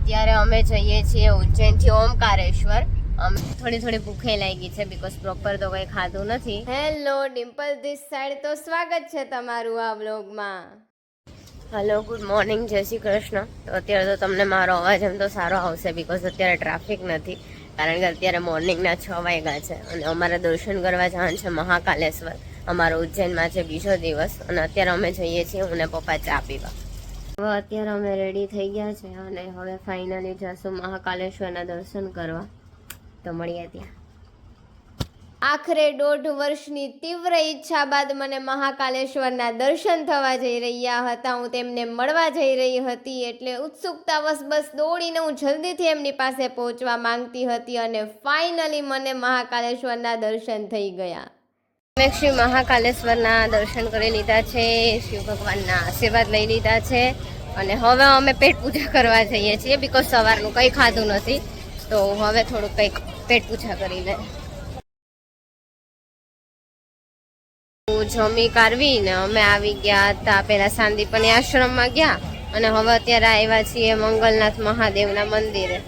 અત્યારે અમે જઈએ છીએ ઉજ્જૈનથી ઓમકારેશ્વર. અમે થોડી ભૂખે લાગી છે બીકોઝ પ્રોપર તો કંઈ ખાધું નથી. હેલો ડિમ્પલ ધીસ સાઈડ, તો સ્વાગત છે તમારું આ વ્લોગમાં. હેલો, ગુડ મોર્નિંગ, જય શ્રી કૃષ્ણ. તો અત્યારે તો તમને મારો અવાજ એમ તો સારો આવશે બીકોઝ અત્યારે ટ્રાફિક નથી, કારણ કે અત્યારે મોર્નિંગના 6 વાગ્યા છે અને અમારે દર્શન કરવા જવાનું છે મહાકાલેશ્વર. અમારો ઉજ્જૈનમાં છે બીજો દિવસ અને અત્યારે અમે જઈએ છીએ હું ને પપ્પા ચા પીવા. હવે અત્યારે અમે રેડી થઈ ગયા છે અને હવે ફાઇનલી જશું મહાકાલેશ્વરના દર્શન કરવા. તો મળીએ ત્યાં. આખરે 1.5 વર્ષની તીવ્ર ઈચ્છા બાદ મને મહાકાલેશ્વરના દર્શન થવા જઈ રહ્યા હતા. હું તેમને મળવા જઈ રહી હતી એટલે ઉત્સુકતાવશ બસ દોડીને હું જલ્દીથી એમની પાસે પહોંચવા માંગતી હતી અને ફાઇનલી મને મહાકાલેશ્વરના દર્શન થઈ ગયા. અમે શ્રી મહાકાલેશ્વરના દર્શન કરી લીધા છે, શિવ ભગવાનના આશીર્વાદ લઈ લીધા છે અને હવે અમે પેટ પૂજા કરવા જઈએ છીએ બીકોઝ સવારનું કંઈ ખાધું નથી. તો હવે થોડુંક કંઈક પેટ પૂજા કરી લે. જમી કાઢવીને અમે આવી ગયા હતા પેલા સાંદીપની આશ્રમમાં ગયા અને હવે અત્યારે આવ્યા છીએ મંગલનાથ મહાદેવના મંદિરે.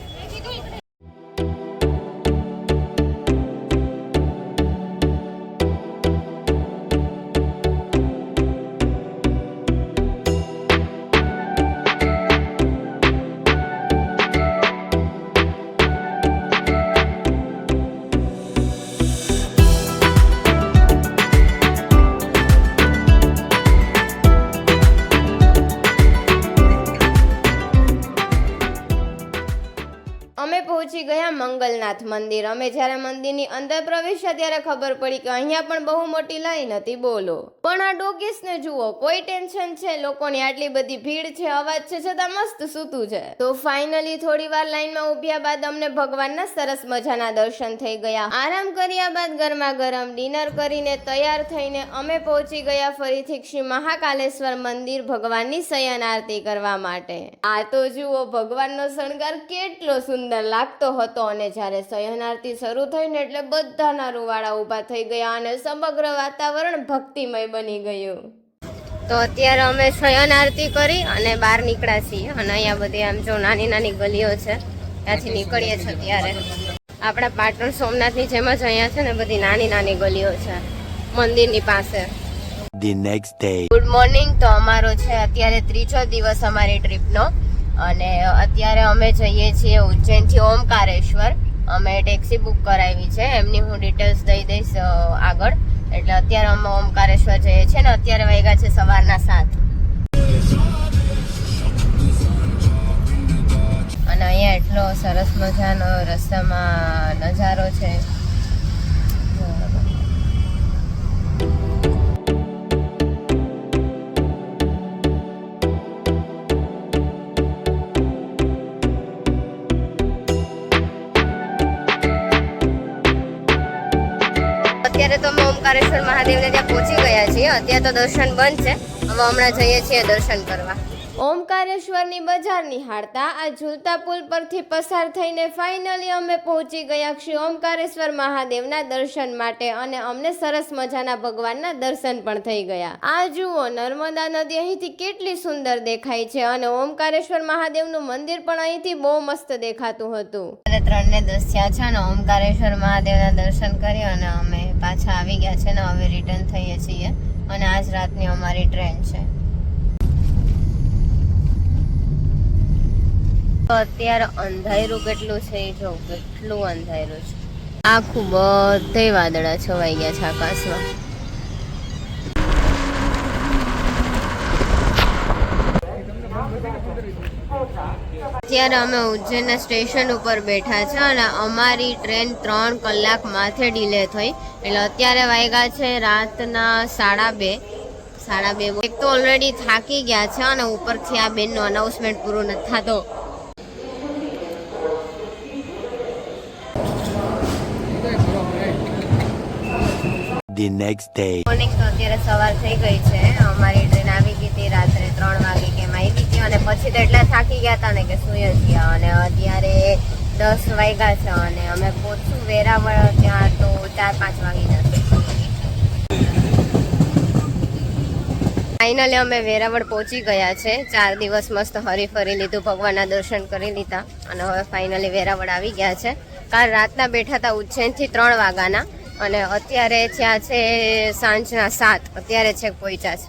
પહોંચી ગયા મંગલનાથ મંદિર. અમે જ્યારે મંદિરની અંદર પ્રવેશ્યા ત્યારે ખબર પડી કે અહીંયા પણ બહુ મોટી લાઈન હતી. બોલો, પણ આ ડોગીસને જુઓ, કોઈ ટેન્શન છે, લોકોની આટલી બધી ભીડ છે, અવાજ છે, છતાં મસ્ત સૂતું છે. તો ફાઇનલી થોડી વાર લાઈનમાં ઉભ્યા બાદ અમને ભગવાનના સરસ મજાના દર્શન થઈ ગયા. આરામ કર્યા બાદ ગરમા ગરમ ડિનર કરીને તૈયાર થઈને અમે પહોંચી ગયા ફરીથી શ્રી મહાકાલેશ્વર મંદિર ભગવાનની શયન આરતી કરવા માટે. આ તો જુઓ, ભગવાનનો શણગાર કેટલો સુંદર લાગતો હતો અને જ્યારે શયન આરતી શરૂ થઈ ને એટલે બધાના રૂવાડા ઊભા થઈ ગયા અને સમગ્ર વાતાવરણ ભક્તિમય બની ગયું. તો અત્યારે અમે શયન આરતી કરી અને બહાર નીકળ્યા છીએ અને અહીંયા બધી આમ જો નાની નાની ગલીઓ છે, ત્યાંથી નીકળીએ છીએ. ત્યારે આપણા પાટણ સોમનાથની જેમ જ અહીંયા છે ને બધી નાની નાની ગલીઓ છે મંદિરની પાસે. The next day. Good morning. તો અમારો છે અત્યારે 3જો દિવસ અમારી ટ્રીપનો અને અત્યારે અમે જઈએ છીએ ઉજ્જૈનથી ઓમકારેશ્વર. અમે ટેક્સી બુક કરાવી છે, એમની હું ડિટેલ્સ દઈ દઈશ આગળ. એટલે અત્યારે અમે ઓમકારેશ્વર જઈએ છીએ ને અત્યારે વાગ્યા છે સવારના 7 અને અહીંયા એટલો સરસ મજાનો રસ્તામાં નજારો છે. અત્યારે તો અમે ઓમકારેશ્વર મહાદેવને ત્યાં પહોંચી ગયા છીએ. અત્યારે તો દર્શન બંધ છે, હવે હમણાં જઈએ છીએ દર્શન કરવા. ઓમકારેશ્વરની બજાર નિહાળતા આ ઝૂલતા પુલ પરથી પસાર થઈને ફાઇનલી અમે પહોંચી ગયા શ્રી ઓમકારેશ્વર મહાદેવના દર્શન માટે અને અમને સરસ મજાના ભગવાનના દર્શન પણ થઈ ગયા. આ જુઓ, નર્મદા નદી અહીંથી કેટલી સુંદર દેખાય છે અને ઓમકારેશ્વર મહાદેવનું મંદિર પણ અહીંથી બહુ મસ્ત દેખાતું હતું. 3:10 થયા છે અને ઓમકારેશ્વર મહાદેવના દર્શન કરી અને અમે પાછા આવી ગયા છે ને હવે રિટર્ન થઈએ છીએ અને આજ રાતની અમારી ટ્રેન છે. અત્યારે અંધારું કેટલું છે એ જો, કેટલું અંધારું છે. આખું બધે વાદળા છવાઈ ગયા છે આકાશમાં. અત્યારે અમે ઉજ્જૈનના સ્ટેશન ઉપર બેઠા છે અને અમારી ટ્રેન 3 કલાક માથે ડીલે થઈ. એટલે અત્યારે વાગ્યા છે રાતના 2:30. એક તો ઓલરેડી થાકી ગયા છે અને ઉપરથી આ બેનનો અનાઉન્સમેન્ટ પૂરો નથી થતો. The next day. મોર્નિંગ. તો અત્યારે સવાર થઈ ગઈ છે. અમારી ટ્રેન આવી ગઈ હતી રાત્રે 3 વાગે કેમ આવી હતી અને પછી તો એટલા થાકી ગયા હતા ને કે સુઈ જ ગયા અને અત્યારે 10 વાગ્યા છે અને અમે પહોંચશું વેરાવળ ત્યાં તો 4-5 વાગી જશે. ફાઇનલી અમે વેરાવળ પહોંચી ગયા છે. 4 દિવસ મસ્ત હરી ફરી લીધું, ભગવાનના દર્શન કરી લીધા અને હવે ફાઇનલી વેરાવળ આવી ગયા છે. કાલ રાતના બેઠા હતા ઉજ્જૈનથી 3 વાગ્યાના અને અત્યારે થયા છે સાંજના 7. અત્યારે છેક પહોંચ્યા છે.